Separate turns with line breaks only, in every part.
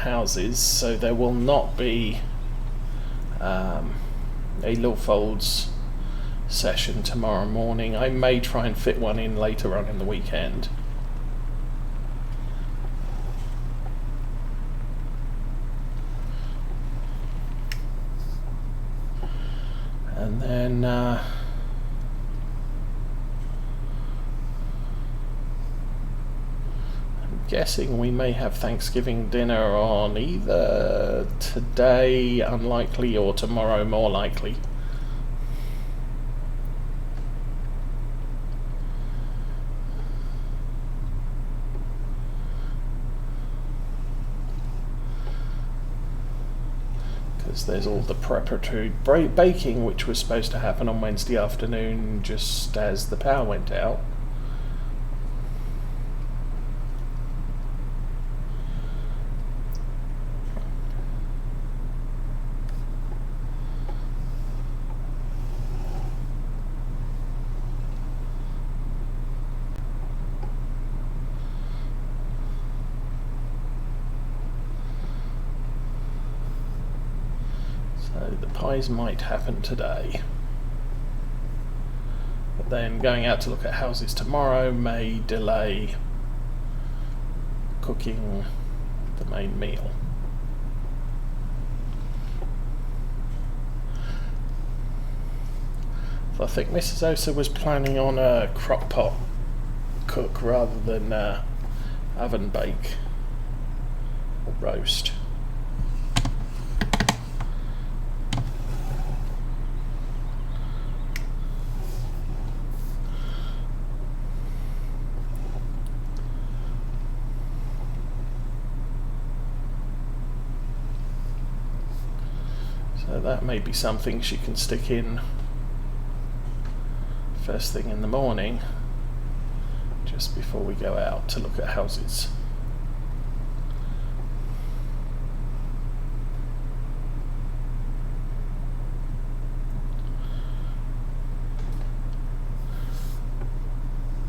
houses, so there will not be a Lawfolds session tomorrow morning. I may try and fit one in later on in the weekend. And then I'm guessing we may have Thanksgiving dinner on either today, unlikely, or tomorrow, more likely. There's all the preparatory baking, which was supposed to happen on Wednesday afternoon just as the power went out. The pies might happen today, but then going out to look at houses tomorrow may delay cooking the main meal. So I think Mrs. Osa was planning on a crock pot cook rather than oven bake or roast. So that may be something she can stick in first thing in the morning, just before we go out to look at houses.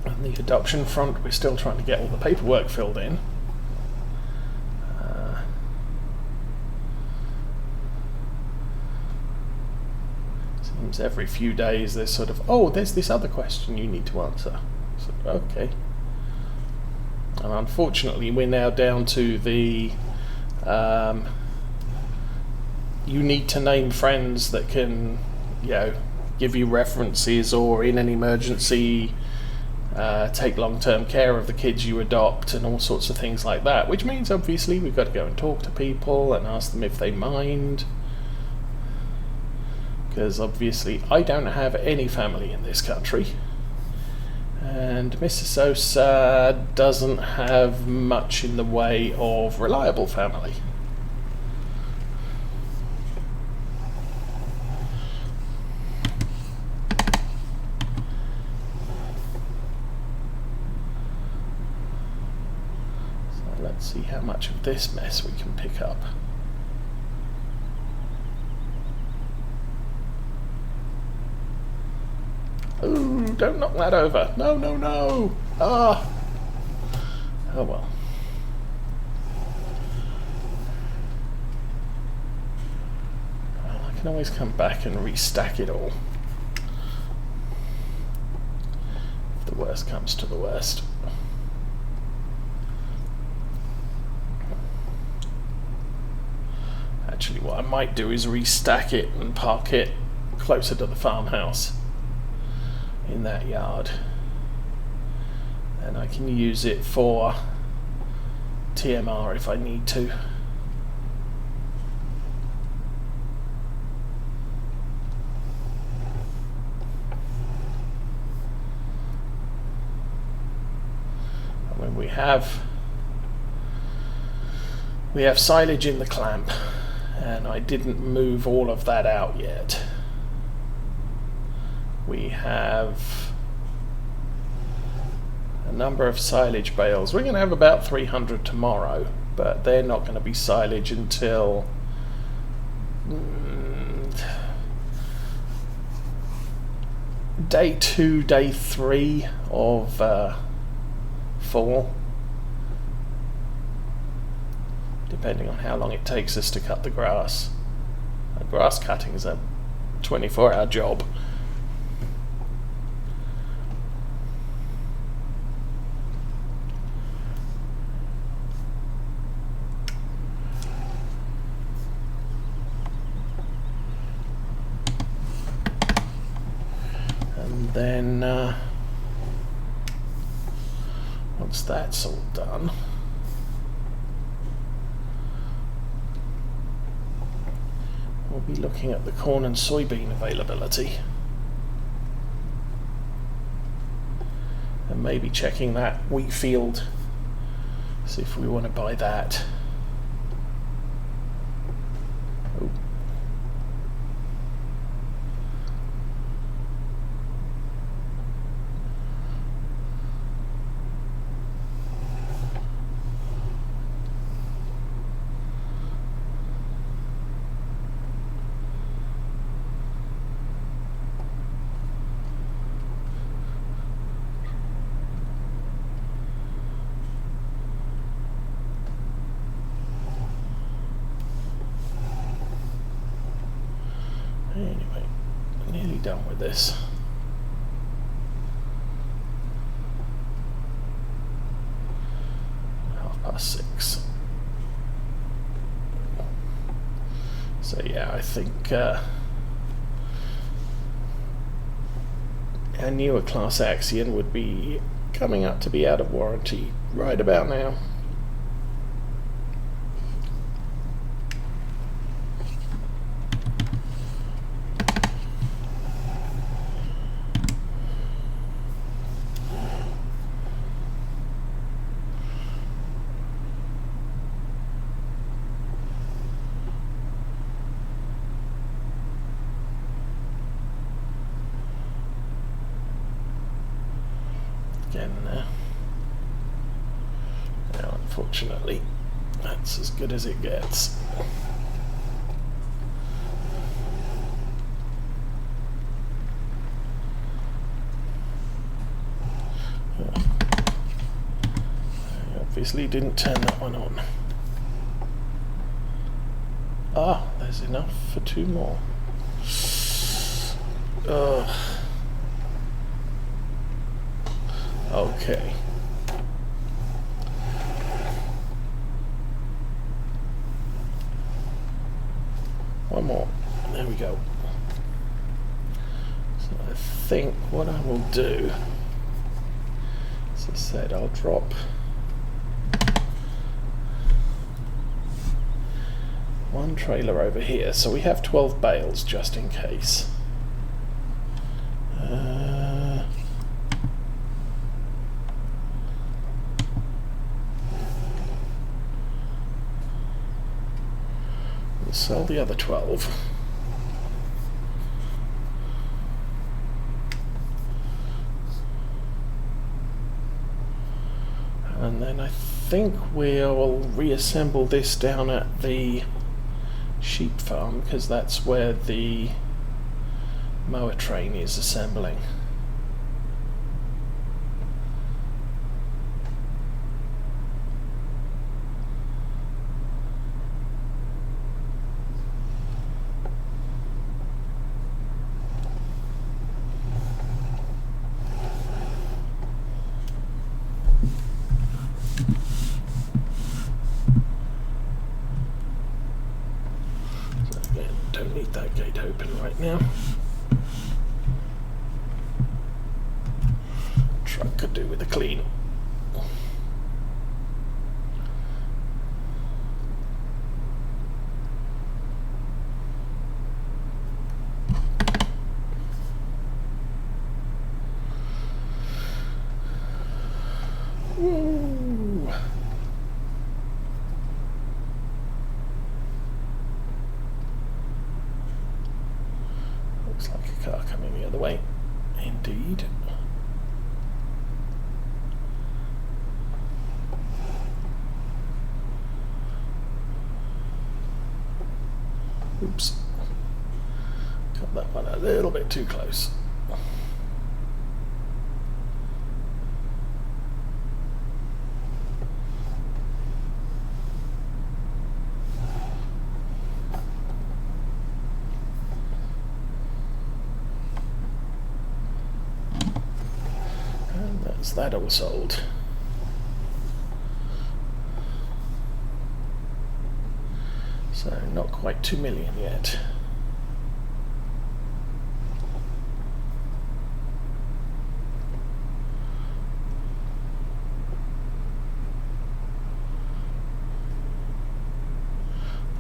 On the adoption front, we're still trying to get all the paperwork filled in. Every few days there's sort of, there's this other question you need to answer. So, okay. And unfortunately we're now down to the you need to name friends that can, give you references, or in an emergency take long-term care of the kids you adopt, and all sorts of things like that, which means obviously we've got to go and talk to people and ask them if they mind. Because obviously I don't have any family in this country, and Mrs. Osa doesn't have much in the way of reliable family. So let's see how much of this mess we can pick up. Ooh, don't knock that over. No, no, no. Ah. Oh well. Well, I can always come back and restack it all, if the worst comes to the worst. Actually, what I might do is restack it and park it closer to the farmhouse in that yard, and I can use it for TMR if I need to. And when we have silage in the clamp, and I didn't move all of that out yet. We have a number of silage bales. We're going to have about 300 tomorrow, but they're not going to be silage until day 2, day 3 of fall, depending on how long it takes us to cut the grass. Grass cutting is a 24-hour job. And then once that's all done, we'll be looking at the corn and soybean availability and maybe checking that wheat field, see if we want to buy that. Oh. Anyway, nearly done with this. .6. So yeah, I think our newer class Axion would be coming up to be out of warranty right about now. Again, now unfortunately that's as good as it gets. I obviously didn't turn that one on. Ah, there's enough for 2 more. Ugh. Okay. One more. There we go. So I think what I will do, as I said, I'll drop one trailer over here. So we have 12 bales just in case. Sell the other 12. And then I think we'll reassemble this down at the sheep farm, because that's where the mower train is assembling. Don't need that gate open right now. Truck could do with a clean. Ooh. Looks like a car coming the other way. Indeed. Oops. Got that one a little bit too close. that all sold? So not quite 2 million yet.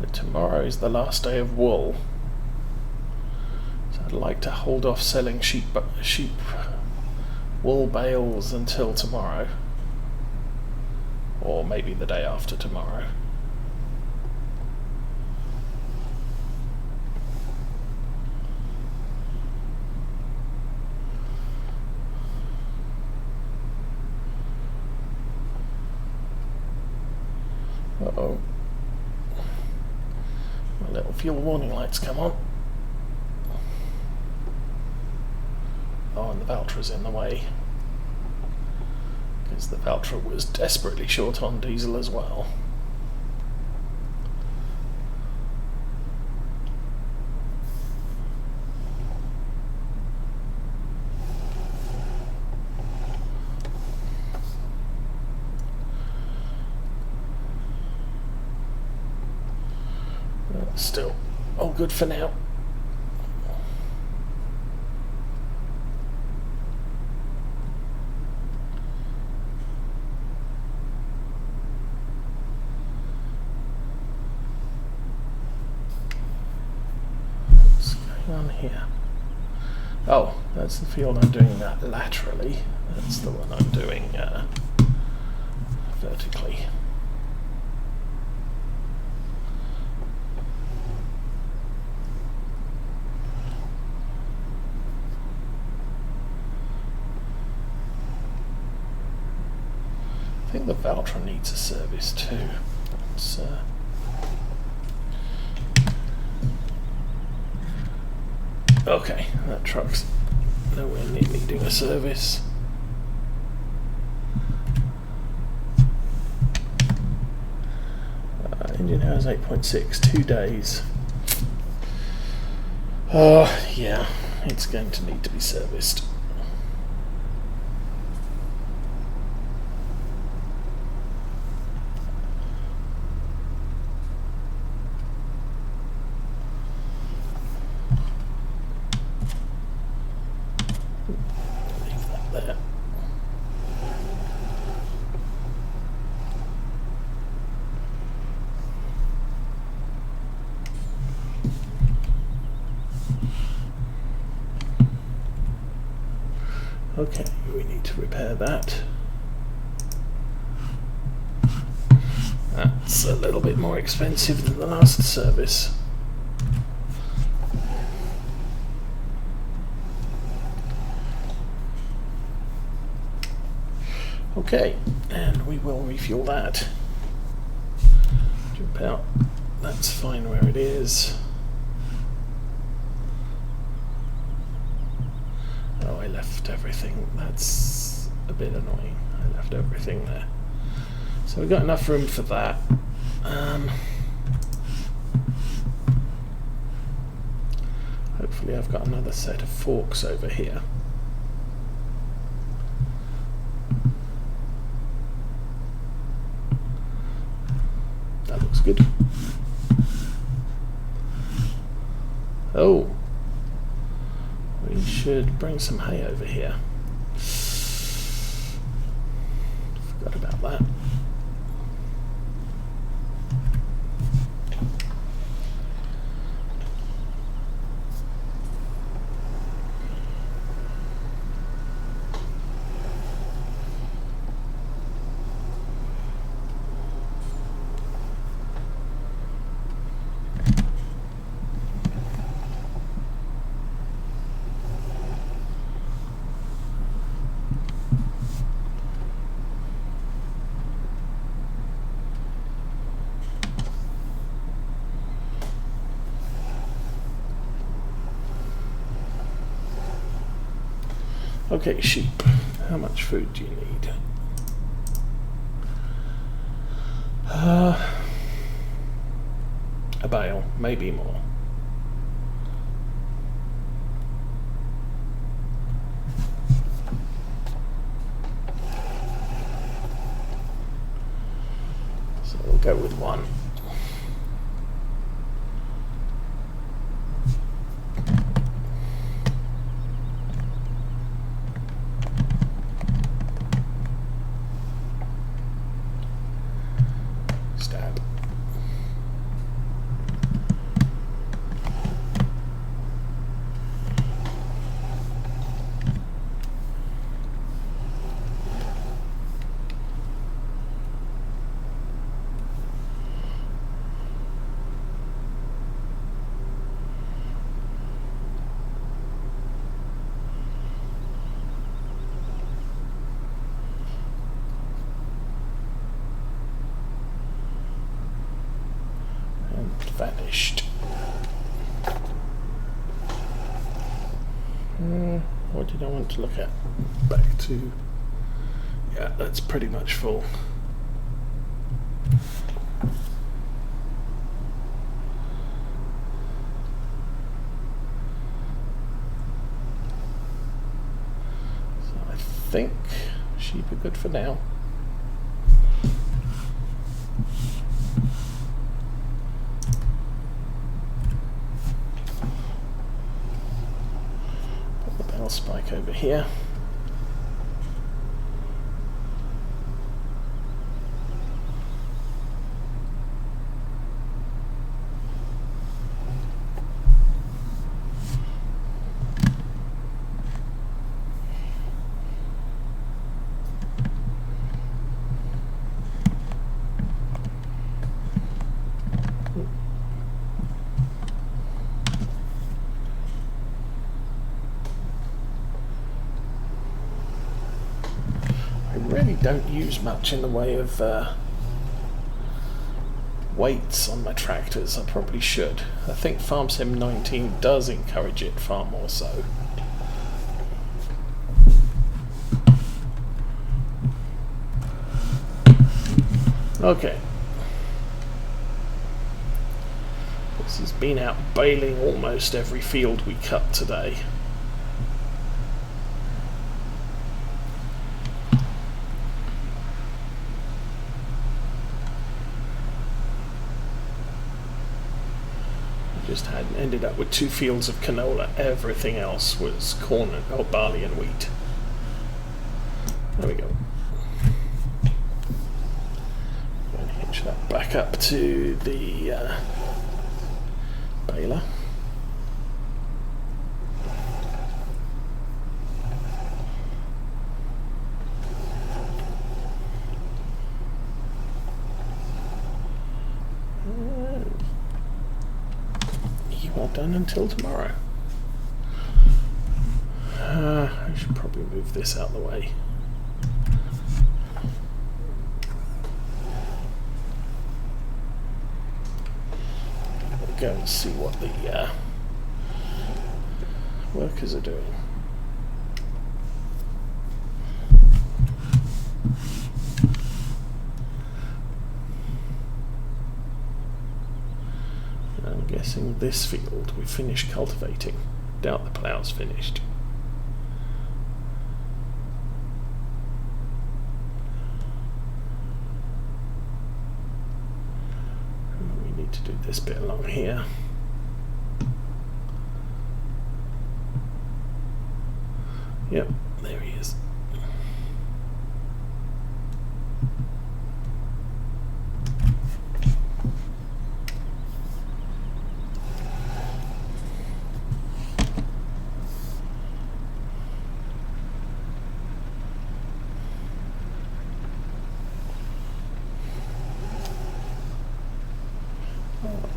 But tomorrow is the last day of wool. So I'd like to hold off selling sheep wool bales until tomorrow. Or maybe the day after tomorrow. Uh-oh. My little fuel warning lights come on. Oh, and the Valtra's in the way. Because the Valtra was desperately short on diesel as well. But still, all good for now. On here. Oh, that's the field I'm doing that laterally. That's the one I'm doing vertically. I think the Valtra needs a service too. It's, okay, that truck's nowhere near needing a service. Engine hours 8.6, 2 days. Yeah, it's going to need to be serviced. Okay, we need to repair that. That's a little bit more expensive than the last service. Okay, and we will refuel that. Jump out. That's fine where it is. Oh, I left everything. That's a bit annoying. I left everything there. So we've got enough room for that. Hopefully I've got another set of forks over here. That looks good. Oh, we should bring some hay over here. Forgot about that. Okay, sheep. How much food do you need? A bale, maybe more. go with 1. Stab. Vanished. What did I want to look at? Back to... yeah, that's pretty much full. So I think sheep are good for now. Spike over here. Really don't use much in the way of weights on my tractors. I probably should. I think Farm Sim 19 does encourage it far more so. Okay. This has been out baling almost every field we cut today. Just ended up with 2 fields of canola. Everything else was corn or barley and wheat. There we go. Going to hitch that back up to the baler. Not done until tomorrow. I should probably move this out of the way. We'll go and see what the workers are doing. Guessing this field we finished cultivating. Doubt the plough's finished. We need to do this bit along here. Yep, there he is.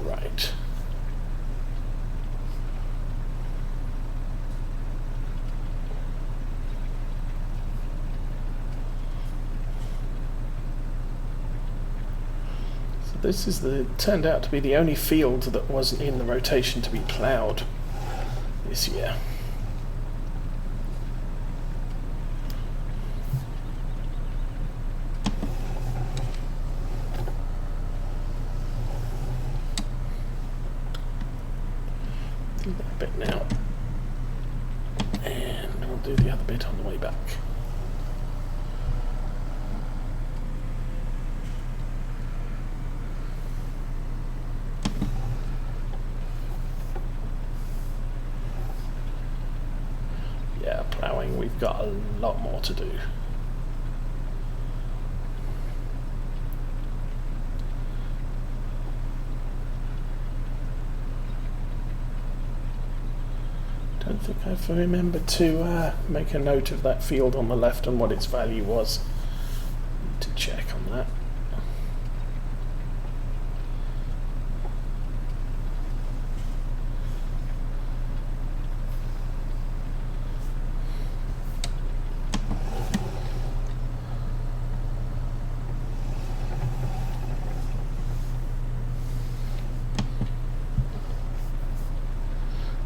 Right. So this is turned out to be the only field that wasn't in the rotation to be ploughed this year. Do that bit now, and we'll do the other bit on the way back. got a lot more to do. Don't think I've remembered to make a note of that field on the left and what its value was. Need to check on that.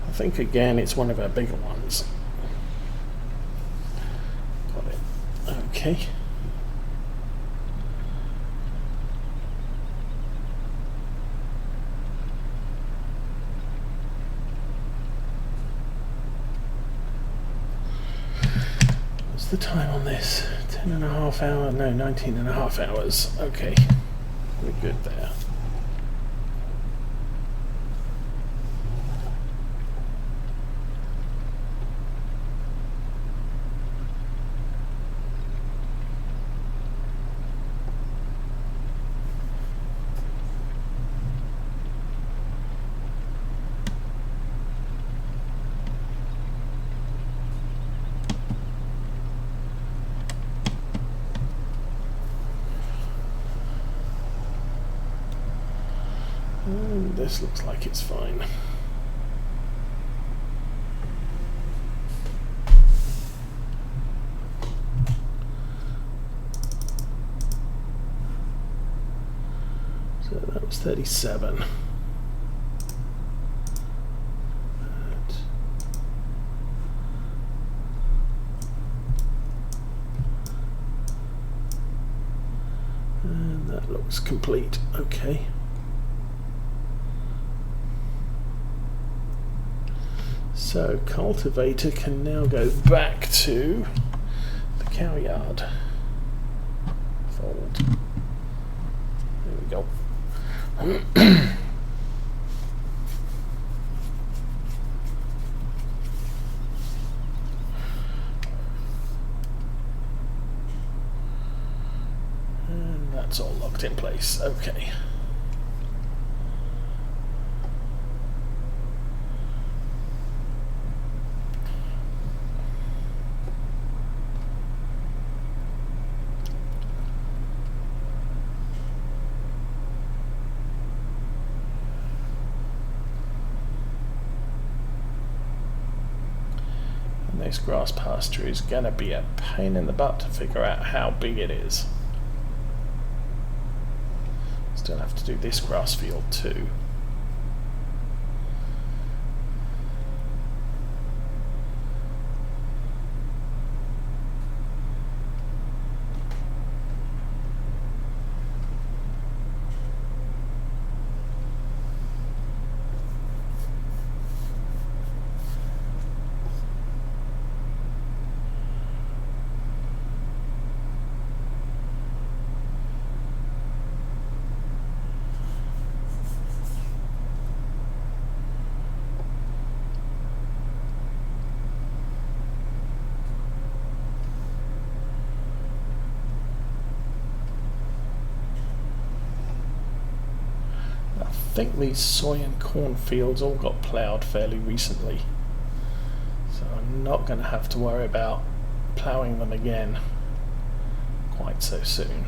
I think again it's one of our bigger ones. Got it. Okay. What's the time on this? 10.5 hours? No, 19.5 hours. Okay. We're good there. This looks like it's fine. So that was 37. And that looks complete. Okay. So cultivator can now go back to the cow yard. Fold. There we go. And that's all locked in place. Okay. This grass pasture is going to be a pain in the butt to figure out how big it is. Still have to do this grass field too. I think these soy and corn fields all got ploughed fairly recently, so I'm not going to have to worry about ploughing them again quite so soon.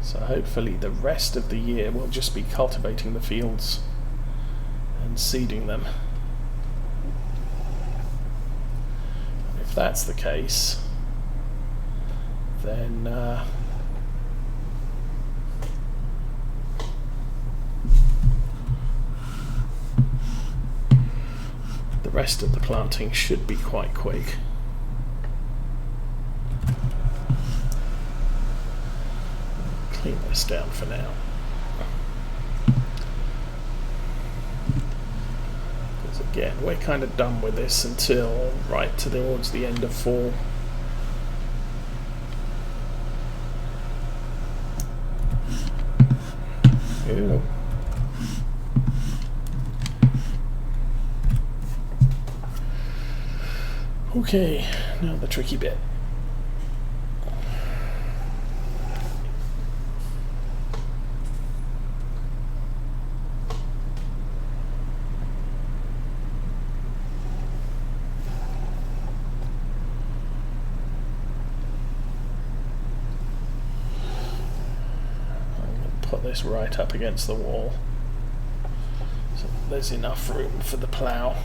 So hopefully the rest of the year we'll just be cultivating the fields and seeding them. And if that's the case, then the rest of the planting should be quite quick. Clean this down for now. Because again, we're kind of done with this until right towards the end of fall. Ew. Okay, now the tricky bit. Put this right up against the wall so there's enough room for the plough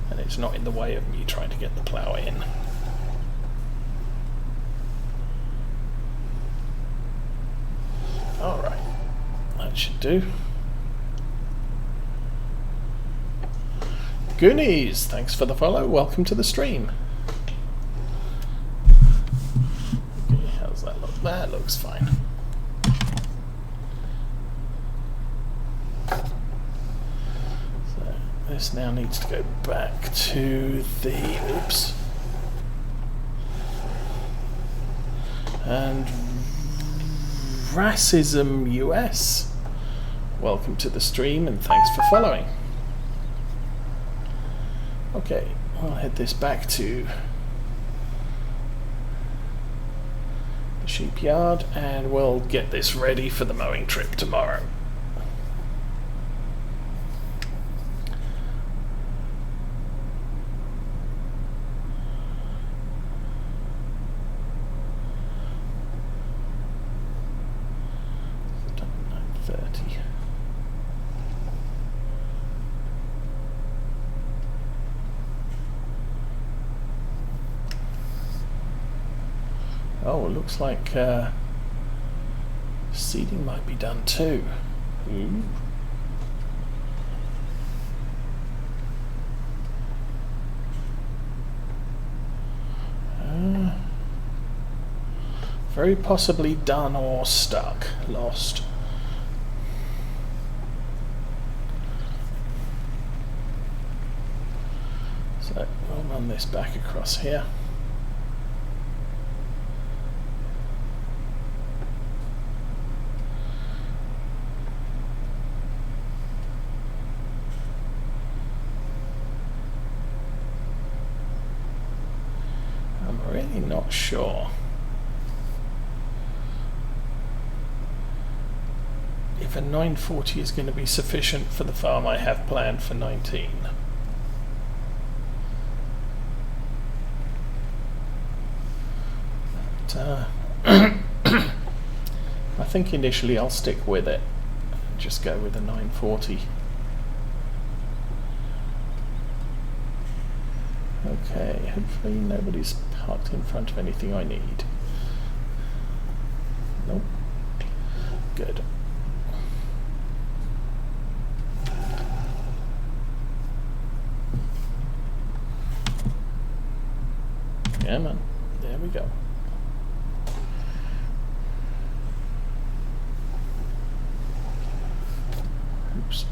and it's not in the way of me trying to get the plough in. Alright, that should do. Goonies, thanks for the follow, welcome to the stream. That looks fine. So this now needs to go back to the oops. And Racism US. Welcome to the stream and thanks for following. Okay, I'll head this back to sheep yard and we'll get this ready for the mowing trip tomorrow. Oh, it looks like seeding might be done too. Ooh. Very possibly done or stuck, lost. So we'll run this back across here. Not sure if a 940 is going to be sufficient for the farm I have planned for 19. But, I think initially I'll stick with it and just go with a 940. Okay, hopefully nobody's parked in front of anything I need. Nope. Good. Yeah, man. There we go. Oops.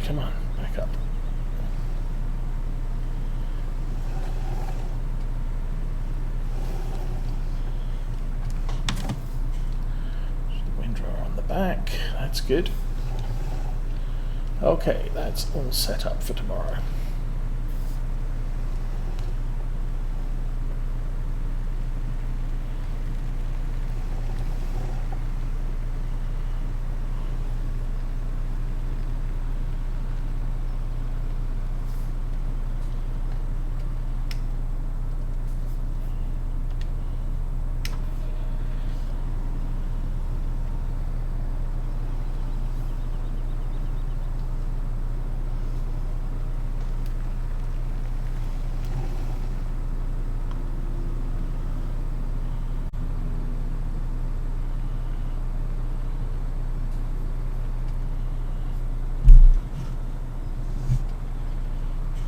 Come on, back up. Windrower on the back, that's good. Okay, that's all set up for tomorrow.